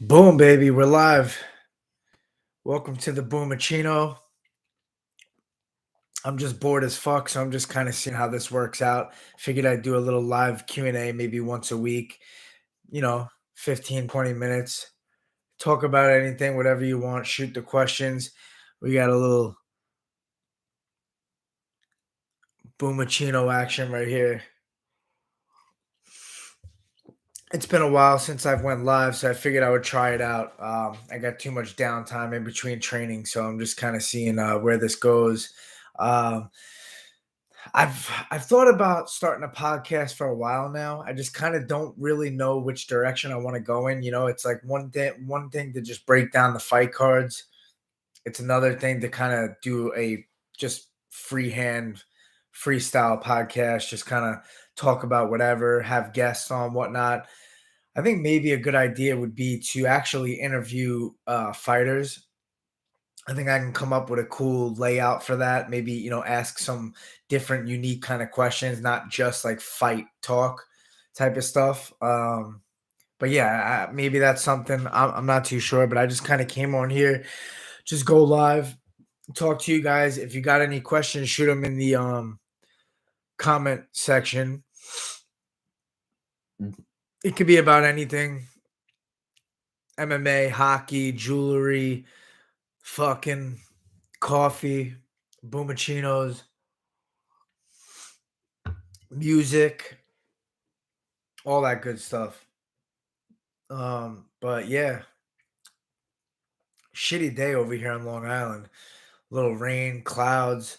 Boom, baby, we're live. Welcome to the boomacino. I'm just bored as fuck, so I'm just kind of seeing how this works out. Figured I'd do a little live Q&A maybe once a week, you know, 15, 20 minutes. Talk about anything, whatever you want, shoot the questions. We got a little boomacino action right here. It's been a while since I've went live, so I figured I would try it out. I got too much downtime in between training, so I'm just kind of seeing where this goes. Um, I've thought about starting a podcast for a while now. I just kind of don't really know which direction I want to go in. It's like one thing to just break down the fight cards. It's another thing to kind of do a just freehand freestyle podcast, just kind of talk about whatever, have guests on, whatnot. I think maybe a good idea would be to actually interview fighters. I think I can come up with a cool layout for that. Maybe, ask some different, unique kind of questions, not just like fight talk type of stuff. But yeah, maybe that's something I'm not too sure, but I just kind of came on here, just go live, talk to you guys. If you got any questions, shoot them in the comment section. It could be about anything: MMA, hockey, jewelry, fucking coffee, boomachinos, music, all that good stuff. But yeah, shitty day over here on Long Island. Little rain, clouds.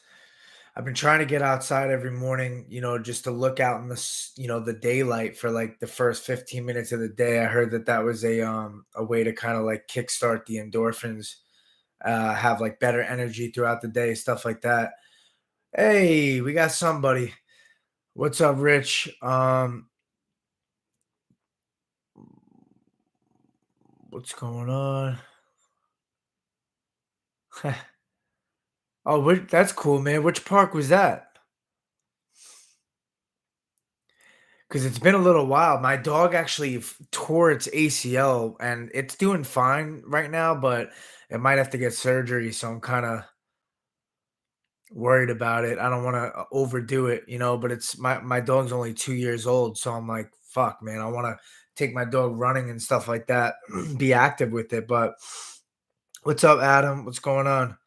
I've been trying to get outside every morning, just to look out in the daylight for like the first 15 minutes of the day. I heard that that was a way to kind of like kickstart the endorphins, have like better energy throughout the day, stuff like that. Hey, we got somebody. What's up, Rich? What's going on? Oh, that's cool, man. Which park was that? Because it's been a little while. My dog actually tore its ACL and it's doing fine right now, but it might have to get surgery. So I'm kind of worried about it. I don't want to overdo it, but it's my dog's only 2 years old. So I'm like, fuck, man, I want to take my dog running and stuff like that, be active with it. But what's up, Adam? What's going on?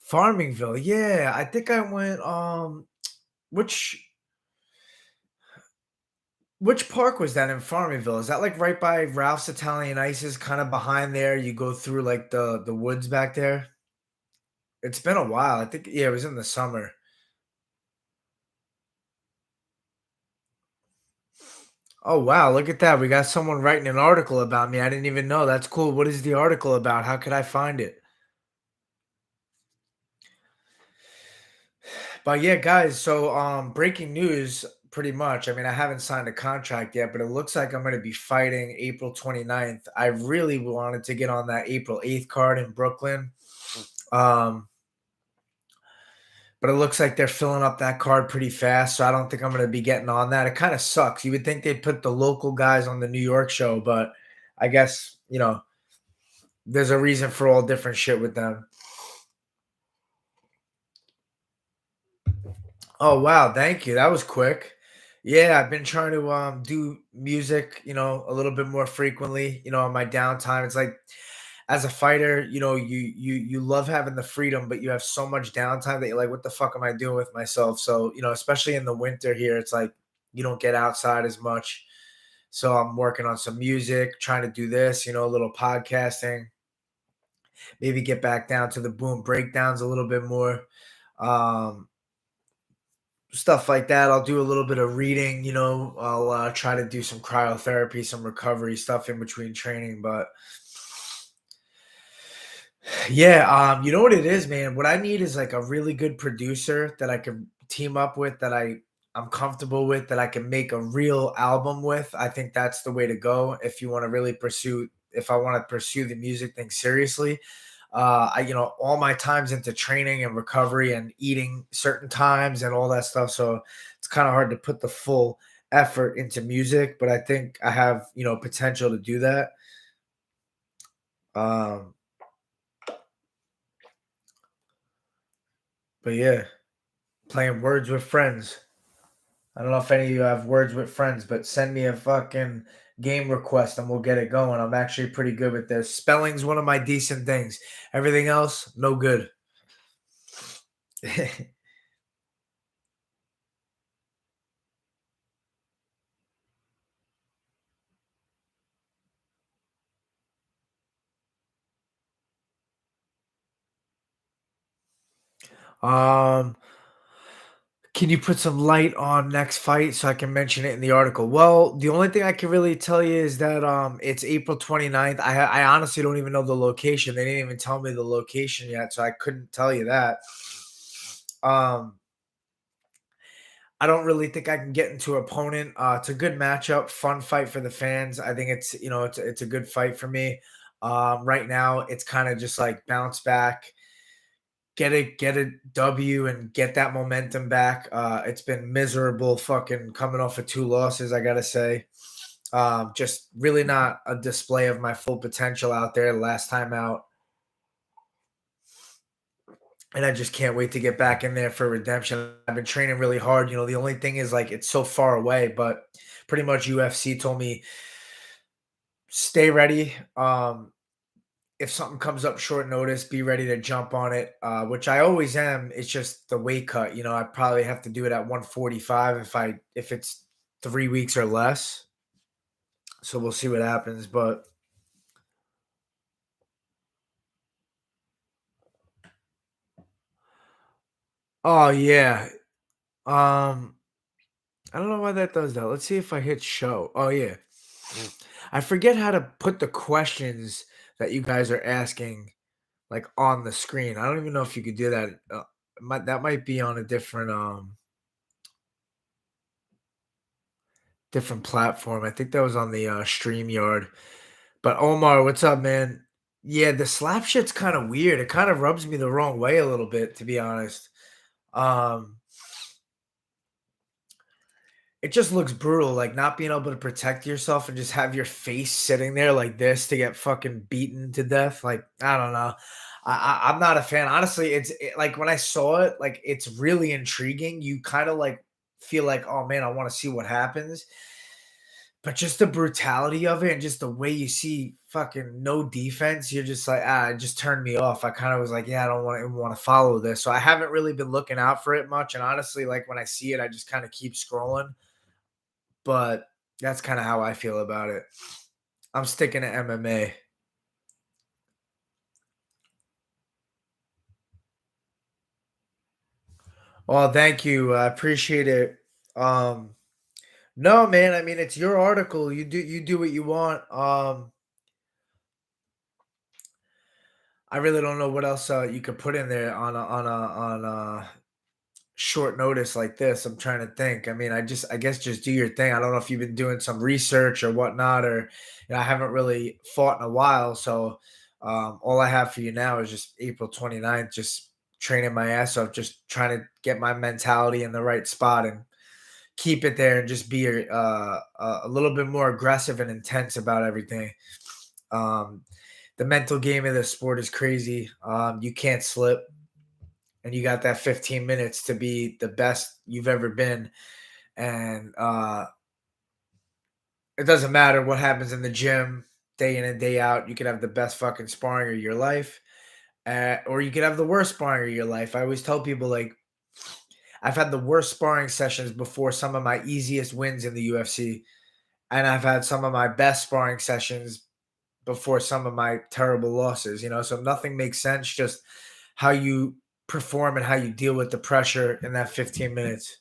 Farmingville. Yeah, I think I went, which Which park was that in Farmingville? Is that, like, right by Ralph's Italian Ices, kinda behind there? You go through, like, the woods back there? It's been a while. I think yeah, it was in the summer. Oh, wow, look at that. We got someone writing an article about me. I didn't even know. That's cool. What is the article about? How could I find it? But, yeah, guys, so, breaking news, pretty much. I mean, I haven't signed a contract yet, but it looks like I'm gonna be fighting April 29th. I really wanted to get on that April 8th card in Brooklyn. Um But it looks like they're filling up that card pretty fast, so I don't think I'm gonna be getting on that. It kinda sucks. You would think they'd put the local guys on the New York show, but I guess, there's a reason for all different shit with them. Oh, wow, thank you. That was quick. Yeah, I've been trying to, do music, a little bit more frequently, on my downtime. It's like as a fighter, you love having the freedom, but you have so much downtime that you're like, what the fuck am I doing with myself? So, especially in the winter here, it's like you don't get outside as much. So I'm working on some music, trying to do this, a little podcasting, maybe get back down to the boom breakdowns a little bit more. Um, Stuff like that. I'll do a little bit of reading, I'll try to do some cryotherapy, some recovery stuff in between training, but yeah, you know what it is, man? What I need is like a really good producer that I can team up with, that I'm comfortable with, that I can make a real album with. I think that's the way to go if you want to really pursue if I want to pursue the music thing seriously. All my times into training and recovery and eating certain times and all that stuff. So it's kind of hard to put the full effort into music, but I think I have, potential to do that. Um, but yeah, playing Words with Friends. I don't know if any of you have Words with Friends, but send me a fucking game request and we'll get it going. I'm actually pretty good with this. Spelling's one of my decent things. Everything else, no good. um, can you put some light on next fight so I can mention it in the article? Well, the only thing I can really tell you is that it's April 29th. I honestly don't even know the location. They didn't even tell me the location yet, so I couldn't tell you that. Um I don't really think I can get into opponent. It's a good matchup, fun fight for the fans. I think it's it's a good fight for me. Right now, it's kind of just like bounce back, get a W, and get that momentum back. It's been miserable, fucking coming off of two losses. I gotta say, just really not a display of my full potential out there. Last time out, and I just can't wait to get back in there for redemption. I've been training really hard. The only thing is like it's so far away, but pretty much UFC told me stay ready. If something comes up short notice, be ready to jump on it, which I always am. It's just the weight cut. I probably have to do it at 145 if it's 3 weeks or less. So we'll see what happens. But oh yeah. Um I don't know why that does that. Let's see if I hit show. Oh yeah. I forget how to put the questions that you guys are asking like on the screen. I don't even know if you could do that. That might be on a different platform. I think that was on the StreamYard. But Omar, what's up, man? Yeah, the slap shit's kind of weird. It kind of rubs me the wrong way a little bit, to be honest. Um, It just looks brutal, like, not being able to protect yourself and just have your face sitting there like this to get fucking beaten to death, like, I don't know. I'm not a fan. Honestly, like, when I saw it, like, it's really intriguing. You kinda, like, feel like, "Oh, man, I wanna see what happens." But just the brutality of it and just the way you see fucking no defense, you're just like, it just turned me off. I kinda was like, "Yeah, I don't wanna follow this." So I haven't really been looking out for it much, and honestly, like, when I see it, I just kinda keep scrolling. But that's kinda how I feel about it. I'm sticking to MMA. Well, thank you, I appreciate it. Um, no, man, I mean, it's your article, you do what you want. I really don't know what else, you could put in there on a short notice like this. I'm trying to think. I mean, I guess just do your thing. I don't know if you've been doing some research or whatnot, or I haven't really fought in a while. So all I have for you now is just April 29th, just training my ass off, just trying to get my mentality in the right spot and keep it there and just be a little bit more aggressive and intense about everything. Um, the mental game of the sport is crazy. You can't slip, and you got that 15 minutes to be the best you've ever been. And it doesn't matter what happens in the gym day in and day out. You could have the best fucking sparring of your life, or you could have the worst sparring of your life. I always tell people, like, I've had the worst sparring sessions before some of my easiest wins in the UFC, and I've had some of my best sparring sessions before some of my terrible losses. So nothing makes sense, just how you perform and how you deal with the pressure in that 15 minutes.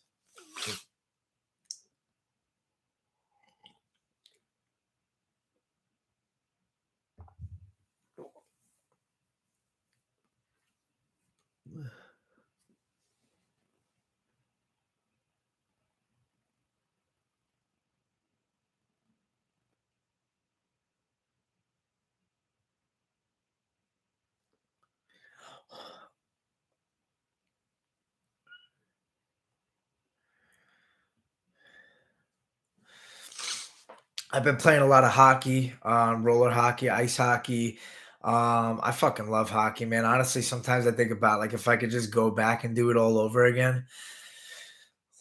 I've been playing a lot of hockey, roller hockey, ice hockey. I fucking love hockey, man. Honestly, sometimes I think about like if I could just go back and do it all over again.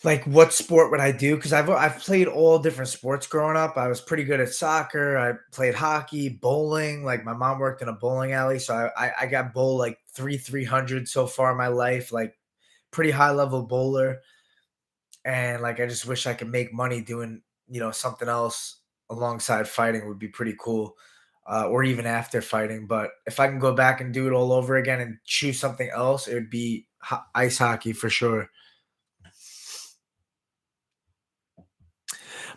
Like what sport would I do? Because I've played all different sports growing up. I was pretty good at soccer. I played hockey, bowling. Like my mom worked in a bowling alley, so I got bowl like 300 so far in my life. Like pretty high level bowler, and like I just wish I could make money doing something else alongside fighting would be pretty cool, or even after fighting. But if I can go back and do it all over again and choose something else, it would be ice hockey for sure.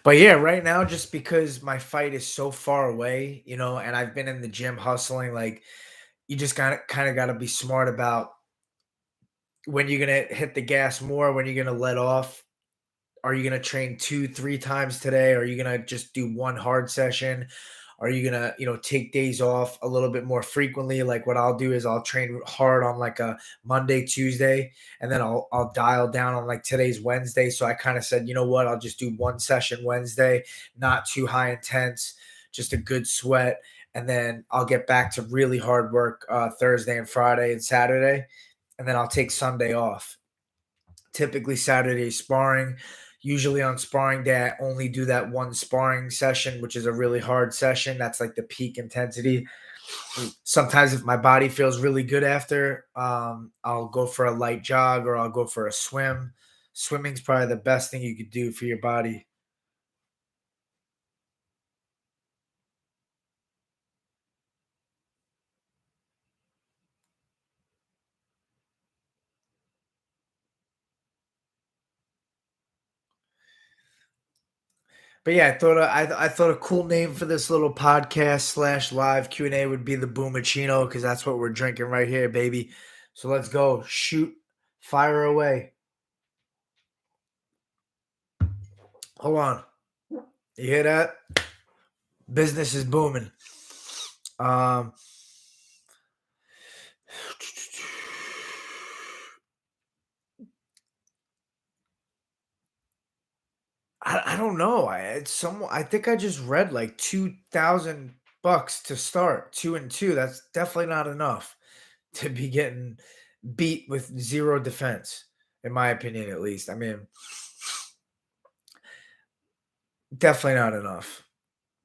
But yeah, right now, just because my fight is so far away, and I've been in the gym hustling, like you just got kind of got to be smart about when you're gonna hit the gas more, when you're gonna let off. Are you gonna train 2, 3 times today? Are you gonna just do 1 hard session? Are you gonna, take days off a little bit more frequently? Like what I'll do is I'll train hard on like a Monday, Tuesday, and then I'll dial down on like today's Wednesday. So I kind of said, you know what, I'll just do 1 session Wednesday, not too high intense, just a good sweat. And then I'll get back to really hard work Thursday and Friday and Saturday. And then I'll take Sunday off. Typically Saturday sparring. Usually on sparring day, I only do that 1 sparring session, which is a really hard session. That's like the peak intensity. Sometimes if my body feels really good after, I'll go for a light jog or I'll go for a swim. Swimming's probably the best thing you could do for your body. But yeah, I thought a cool name for this little podcast slash live Q&A would be the boomacino because that's what we're drinking right here, baby. So let's go. Shoot, fire away. Hold on. You hear that? Business is booming. Um, I don't know. I think I just read like 2,000 bucks to start 2-2. That's definitely not enough to be getting beat with zero defense, in my opinion, at least. I mean, definitely not enough.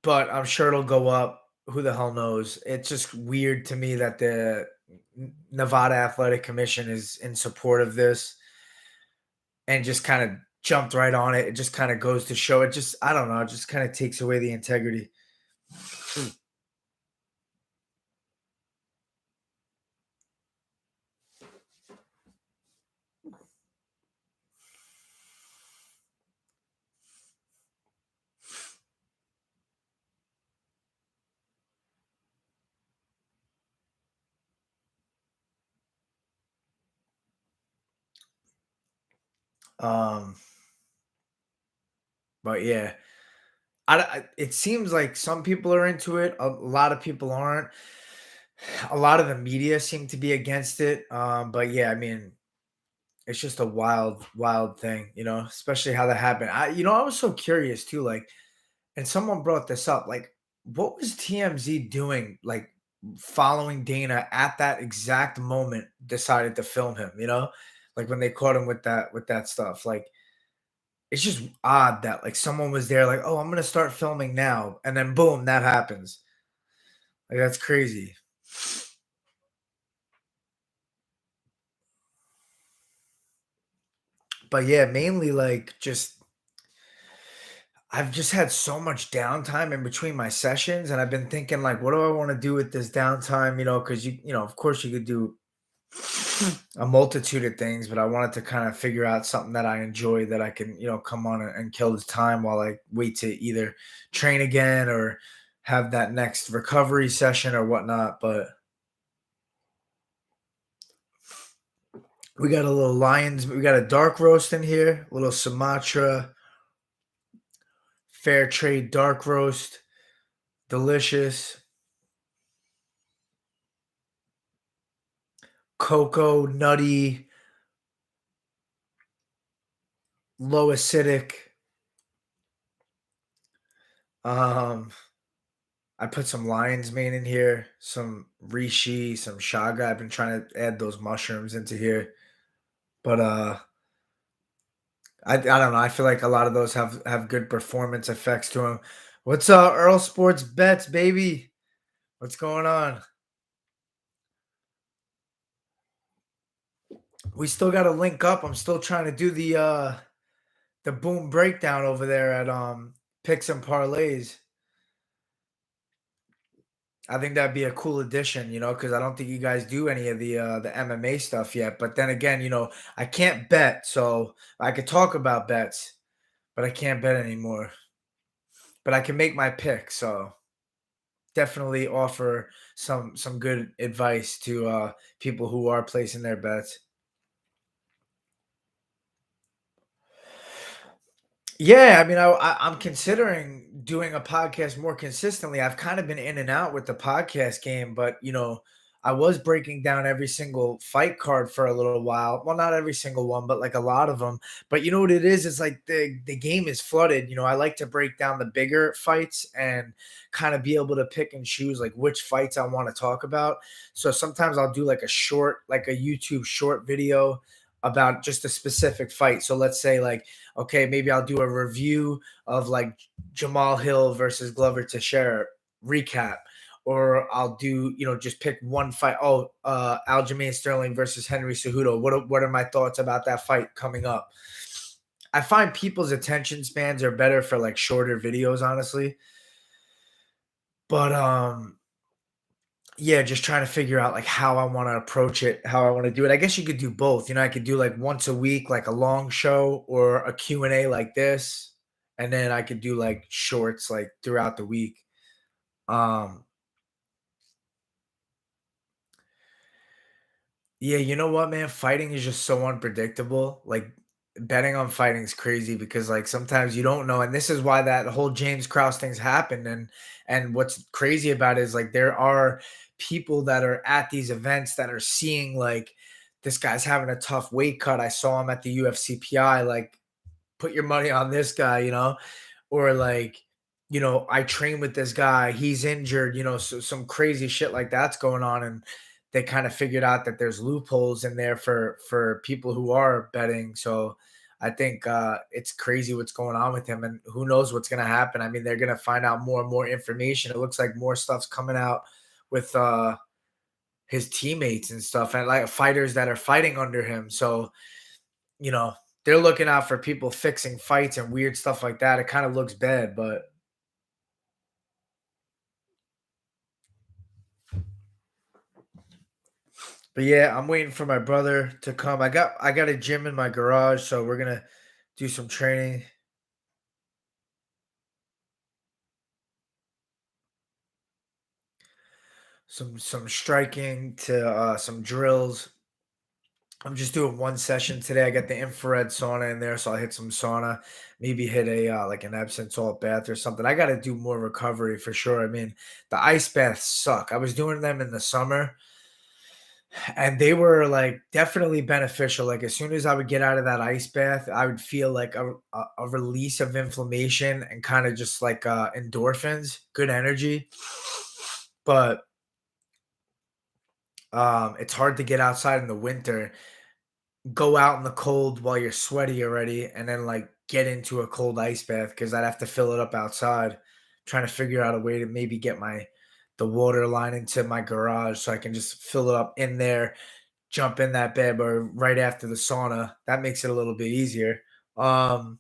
But I'm sure it'll go up. Who the hell knows? It's just weird to me that the Nevada Athletic Commission is in support of this and just kind of jumped right on it. It just kind of goes to show it just I don't know, it just kind of takes away the integrity. Um, but yeah, it seems like some people are into it. A lot of people aren't. A lot of the media seem to be against it. But yeah, I mean, it's just a wild, wild thing, especially how that happened. I was so curious too. Like, and someone brought this up. Like, what was TMZ doing? Like, following Dana at that exact moment, decided to film him. Like when they caught him with that stuff. Like, it's just odd that like someone was there. Like, oh, I'm gonna start filming now, and then boom, that happens. Like, that's crazy. But yeah, mainly like just I've just had so much downtime in between my sessions, and I've been thinking like, what do I want to do with this downtime? Because of course, you could do a multitude of things, but I wanted to kind of figure out something that I enjoy that I can, come on and kill the time while I wait to either train again or have that next recovery session or whatnot. But we got a little lions, we got a dark roast in here, a little Sumatra fair trade dark roast, delicious, cocoa, nutty, low acidic. Um, I put some lion's mane in here, some reishi, some shaga. I've been trying to add those mushrooms into here, but I don't know. I feel like a lot of those have good performance effects to them. What's Earl Sports Bets, baby? What's going on? We still got to link up. I'm still trying to do the boom breakdown over there at Picks and Parlays. I think that'd be a cool addition, because I don't think you guys do any of the MMA stuff yet. But then again, I can't bet, so I could talk about bets, but I can't bet anymore. But I can make my pick, so definitely offer some good advice to people who are placing their bets. Yeah, I mean, I'm considering doing a podcast more consistently. I've kind of been in and out with the podcast game, but I was breaking down every single fight card for a little while. Well, not every single one, but like a lot of them. But you know what it is? It's like the game is flooded. I like to break down the bigger fights and kind of be able to pick and choose like which fights I want to talk about. So sometimes I'll do like a short, like a YouTube short video about just a specific fight. So let's say like, okay, maybe I'll do a review of like Jamal Hill versus Glover Teixeira recap, or I'll do just pick one fight. Oh, Aljamain Sterling versus Henry Cejudo. What are my thoughts about that fight coming up? I find people's attention spans are better for like shorter videos, honestly. But yeah, just trying to figure out like how I want to approach it, how I want to do it. I guess you could do both. I could do like once a week, like a long show or a Q&A like this, and then I could do like shorts like throughout the week. Um Yeah, you know what, man? Fighting is just so unpredictable. Like betting on fighting is crazy because like sometimes you don't know, and this is why that whole James Krause thing's happened. And what's crazy about it is like there are people that are at these events that are seeing like this guy's having a tough weight cut. I saw him at the UFCPI. Like put your money on this guy, or like, I train with this guy, he's injured, so some crazy shit like that's going on. And they kind of figured out that there's loopholes in there for people who are betting. So I think it's crazy what's going on with him, and who knows what's going to happen. I mean, they're going to find out more and more information. It looks like more stuff's coming out with his teammates and stuff, and like fighters that are fighting under him. So you know, they're looking out for people fixing fights and weird stuff like that. It kind of looks bad, but yeah, I'm waiting for my brother to come. I got a gym in my garage, so we're gonna do some training, some striking to some drills. I'm just doing one session today. I got the infrared sauna in there, so I'll hit some sauna, maybe hit a like an Epsom salt bath or something. I got to do more recovery for sure. I mean, the ice baths suck. I was doing them in the summer, and they were like definitely beneficial. Like as soon as I would get out of that ice bath, I would feel like a release of inflammation and kind of just like endorphins, good energy. But it's hard to get outside in the winter, go out in the cold while you're sweaty already, and then like get into a cold ice bath because I'd have to fill it up outside. Trying to figure out a way to maybe get the water line into my garage so I can just fill it up in there, jump in that bed, or right after the sauna. That makes it a little bit easier. Um,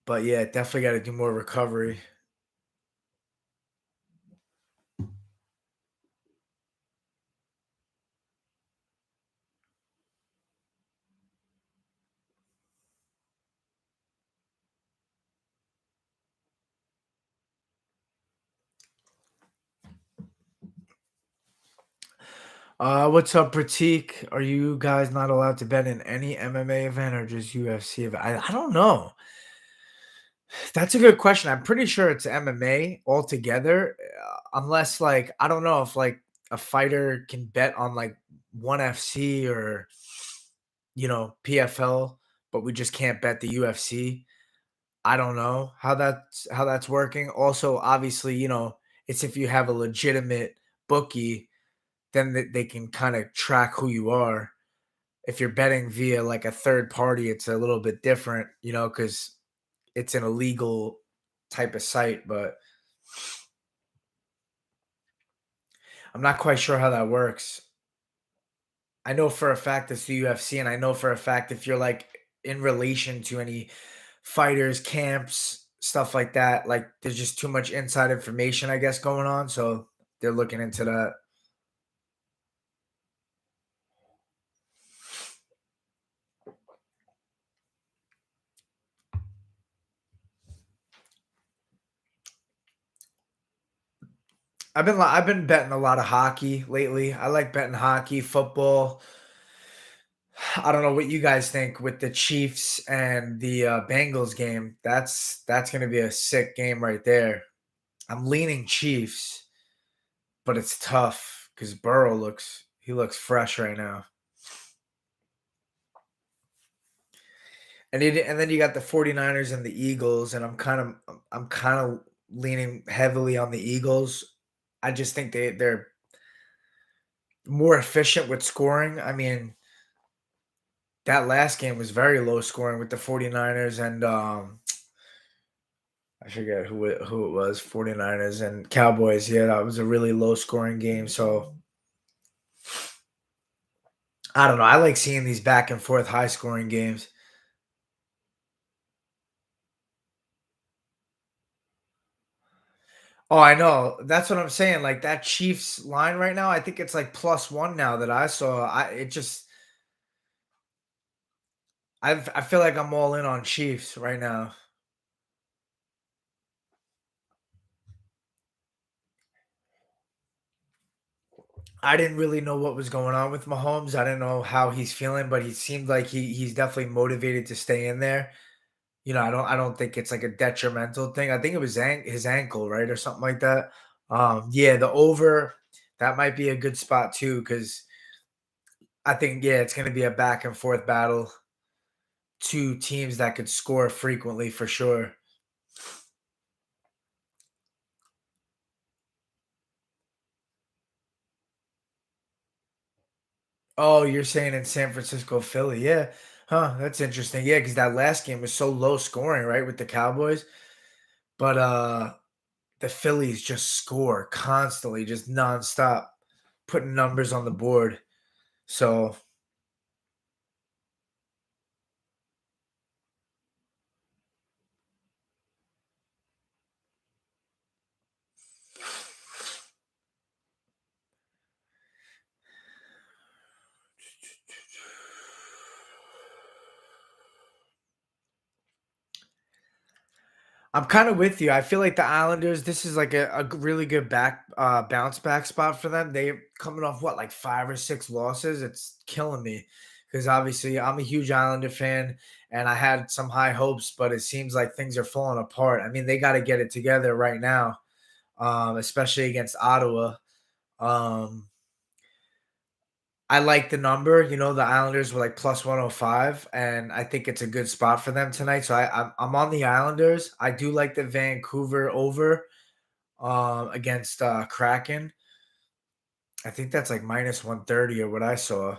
but yeah, definitely got to do more recovery. What's up, Pratik? Are you guys not allowed to bet in any MMA event or just UFC event? I don't know. That's a good question. I'm pretty sure it's MMA altogether, unless like I don't know if like a fighter can bet on like one FC or PFL, but we just can't bet the UFC. I don't know how that's working. Also, obviously, it's if you have a legitimate bookie, then they can kind of track who you are. If you're betting via like a third party, it's a little bit different, because it's an illegal type of site, but I'm not quite sure how that works. I know for a fact it's the UFC, and I know for a fact if you're like in relation to any fighters, camps, stuff like that, like there's just too much inside information, I guess, going on. So they're looking into that. I've been betting a lot of hockey lately. I like betting hockey, football. I don't know what you guys think with the Chiefs and the Bengals game. That's going to be a sick game right there. I'm leaning Chiefs, but it's tough because Burrow looks fresh right now. And then you got the 49ers and the Eagles, and I'm kind of leaning heavily on the Eagles. I just think they're more efficient with scoring. I mean, that last game was very low scoring with the 49ers and I forget who it was, 49ers and Cowboys. Yeah, that was a really low scoring game. So I don't know. I like seeing these back and forth high scoring games. Oh, I know. That's what I'm saying. Like that Chiefs line right now, I think it's like +1 now that I saw. I feel like I'm all in on Chiefs right now. I didn't really know what was going on with Mahomes. I didn't know how he's feeling, but he seemed like he's definitely motivated to stay in there. I don't think it's like a detrimental thing. I think it was his ankle, right, or something like that. Yeah, the over that might be a good spot too, because I think yeah, it's going to be a back and forth battle. Two teams that could score frequently for sure. Oh, you're saying in San Francisco, Philly, yeah, huh? That's interesting. Yeah, because that last game was so low scoring, right, with the Cowboys. But the Phillies just score constantly, just nonstop, putting numbers on the board. So I'm kind of with you. I feel like the Islanders, this is like a really good bounce back spot for them. They're coming off what, like 5 or 6 losses. It's killing me because obviously I'm a huge Islander fan and I had some high hopes, but it seems like things are falling apart. I mean, they got to get it together right now, especially against Ottawa. Um, I like the number. The Islanders were like plus 105, and I think it's a good spot for them tonight. So I'm on the Islanders. I do like the Vancouver over against Kraken. I think that's like minus 130 or what I saw,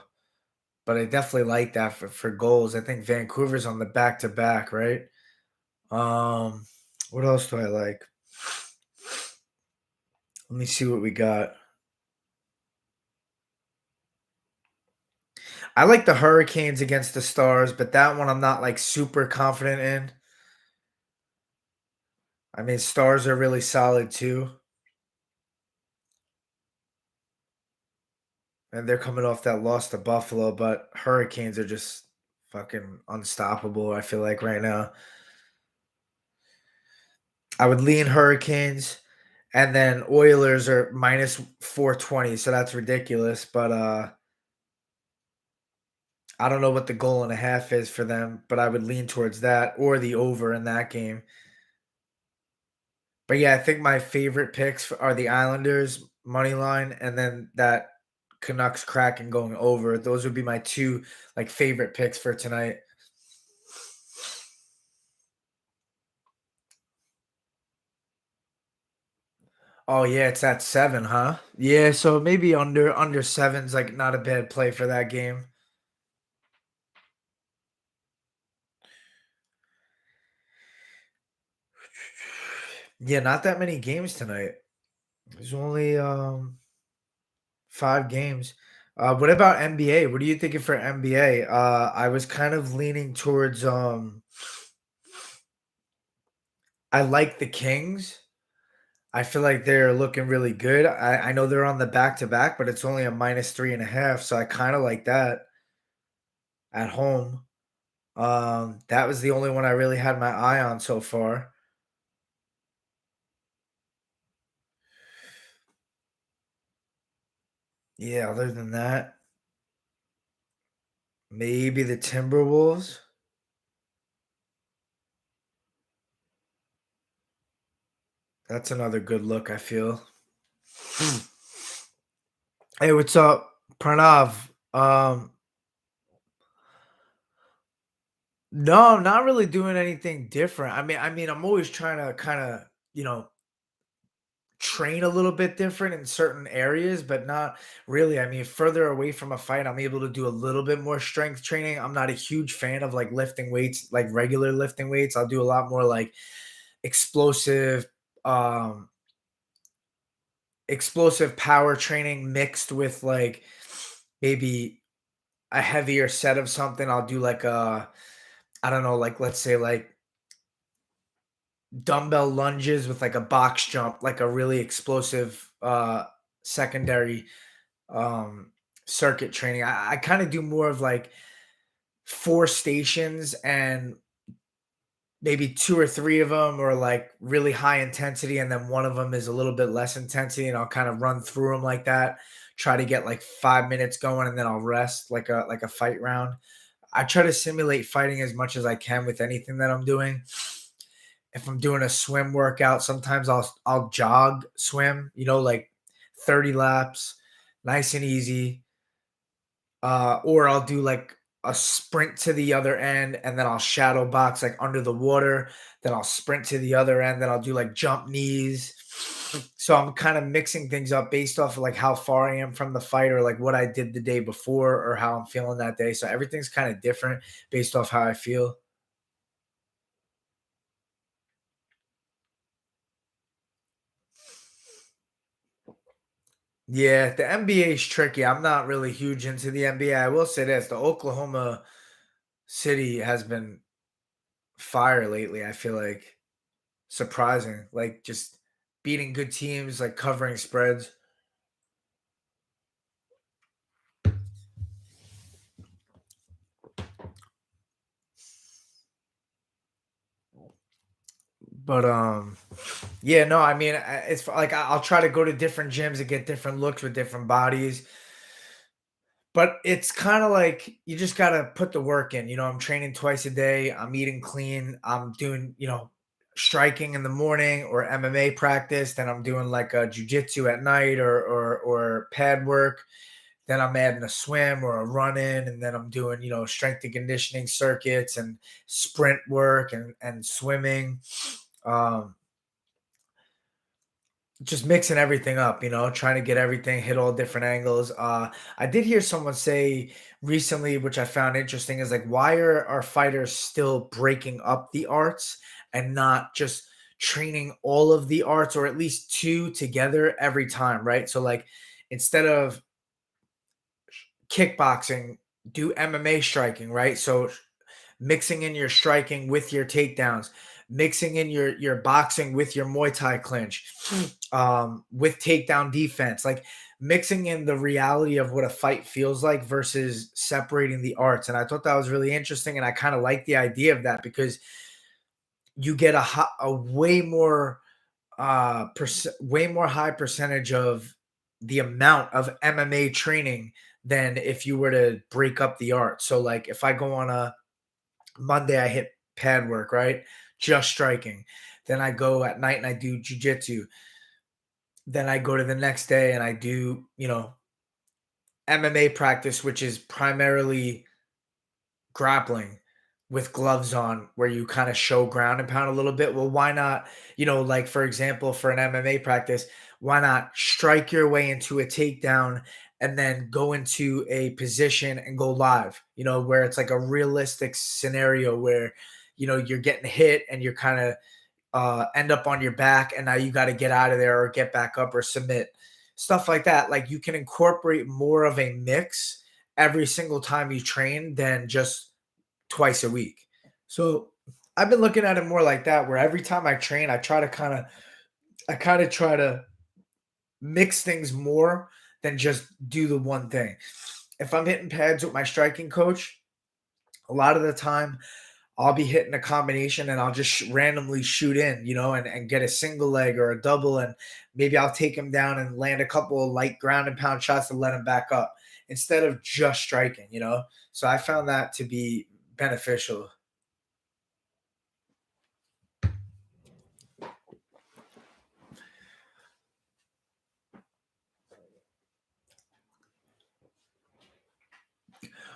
but I definitely like that for goals. I think Vancouver's on the back to back, right? Um, what else do I like? Let me see what we got. I like the Hurricanes against the Stars, but that one I'm not like super confident in. I mean, Stars are really solid too, and they're coming off that loss to Buffalo, but Hurricanes are just fucking unstoppable, I feel like right now. I would lean Hurricanes, and then Oilers are minus 420, so that's ridiculous, but I don't know what the goal and a half is for them, but I would lean towards that or the over in that game. But yeah, I think my favorite picks are the Islanders money line and then that Canucks Kraken going over. Those would be my two like favorite picks for tonight. Oh yeah, it's at 7, huh? Yeah, so maybe under seven's like not a bad play for that game. Yeah, not that many games tonight. There's only 5 games. What about NBA? What are you thinking for NBA? I was kind of leaning towards I like the Kings. I feel like they're looking really good. I know they're on the back to back, but it's only a -3.5, so I kind of like that at home. That was the only one I really had my eye on so far. Yeah, other than that, maybe the Timberwolves. That's another good look, I feel. Hey, what's up, Pranav? No, I'm not really doing anything different. I mean, I'm always trying to kind of, you know, train a little bit different in certain areas, but not really. I mean, further away from a fight, I'm able to do a little bit more strength training. I'm not a huge fan of like lifting weights, like regular lifting weights. I'll do a lot more like explosive, um, explosive power training mixed with like maybe a heavier set of something. I'll do like I don't know, like let's say like dumbbell lunges with like a box jump, like a really explosive secondary circuit training. I kind of do more of like 4 stations and maybe 2 or 3 of them are like really high intensity, and then one of them is a little bit less intensity, and I'll kind of run through them like that. Try to get like 5 minutes going, and then I'll rest like a fight round. I try to simulate fighting as much as I can with anything that I'm doing. If I'm doing a swim workout, sometimes I'll jog, swim, like 30 laps, nice and easy. Or I'll do like a sprint to the other end and then I'll shadow box like under the water. Then I'll sprint to the other end. Then I'll do like jump knees. So I'm kind of mixing things up based off of like how far I am from the fight or like what I did the day before or how I'm feeling that day. So everything's kind of different based off how I feel. Yeah, the NBA is tricky. I'm not really huge into the NBA. I will say this, the Oklahoma City has been fire lately. I feel like surprising, like just beating good teams, like covering spreads. But yeah, no, I mean, it's like I'll try to go to different gyms and get different looks with different bodies. But it's kind of like you just gotta put the work in. I'm training twice a day. I'm eating clean. I'm doing, striking in the morning or MMA practice. Then I'm doing like a jujitsu at night or pad work. Then I'm adding a swim or a run in, and then I'm doing, strength and conditioning circuits and sprint work and swimming. Um, just mixing everything up, trying to get everything hit all different angles. I did hear someone say recently, which I found interesting, is like, why are our fighters still breaking up the arts and not just training all of the arts or at least two together every time, right? So, like, instead of kickboxing, do MMA striking, right? So mixing in your striking with your takedowns, mixing in your boxing with your Muay Thai clinch, with takedown defense, like mixing in the reality of what a fight feels like versus separating the arts. And I thought that was really interesting, and I kind of like the idea of that because you get a way more way more high percentage of the amount of MMA training than if you were to break up the art. So like if I go on a Monday, I hit pad work, right? Just striking. Then I go at night and I do jujitsu. Then I go to the next day and I do, MMA practice, which is primarily grappling. with gloves on where you kind of show ground and pound a little bit. Well, why not, like for example, for an MMA practice, why not strike your way into a takedown and then go into a position and go live, where it's like a realistic scenario where, you're getting hit and you're kind of end up on your back and now you got to get out of there or get back up or submit. Stuff like that. Like you can incorporate more of a mix every single time you train than just twice a week. So I've been looking at it more like that, where every time I train, I kind of try to mix things more than just do the one thing. If I'm hitting pads with my striking coach, a lot of the time I'll be hitting a combination and I'll just randomly shoot in, and get a single leg or a double. And maybe I'll take him down and land a couple of light ground and pound shots to let him back up instead of just striking. So I found that to be beneficial.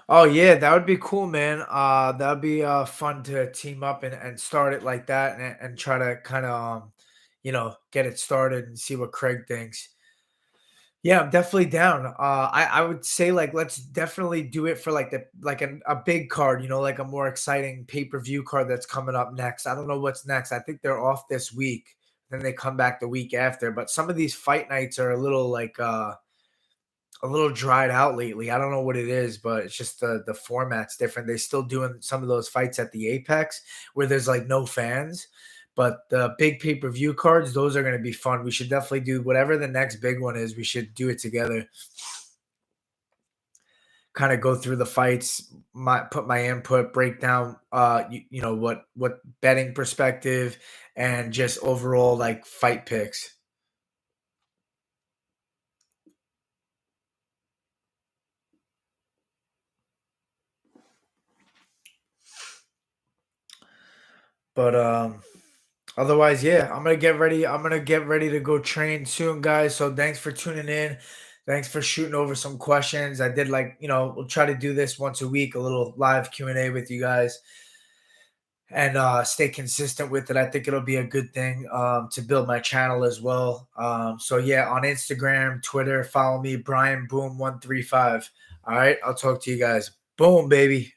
Oh yeah, that would be cool, man. That would be fun to team up and start it like that and try to kind of get it started and see what Craig thinks. Yeah, I'm definitely down. I would say like let's definitely do it for like a big card, like a more exciting pay-per-view card that's coming up next. I don't know what's next. I think they're off this week, then they come back the week after. But some of these fight nights are a little dried out lately. I don't know what it is, but it's just the format's different. They still doing some of those fights at the Apex where there's like no fans, but the big pay-per-view cards, those are going to be fun. We should definitely do whatever the next big one is. We should do it together. Kind of go through the fights, put my input, break down what betting perspective and just overall like fight picks. But otherwise, yeah, I'm gonna get ready. I'm gonna get ready to go train soon, guys. So thanks for tuning in. Thanks for shooting over some questions. I did we'll try to do this once a week, a little live Q&A with you guys and stay consistent with it. I think it'll be a good thing to build my channel as well. So yeah, on Instagram, Twitter, follow me, Brian Boom 135. All right, I'll talk to you guys. Boom, baby.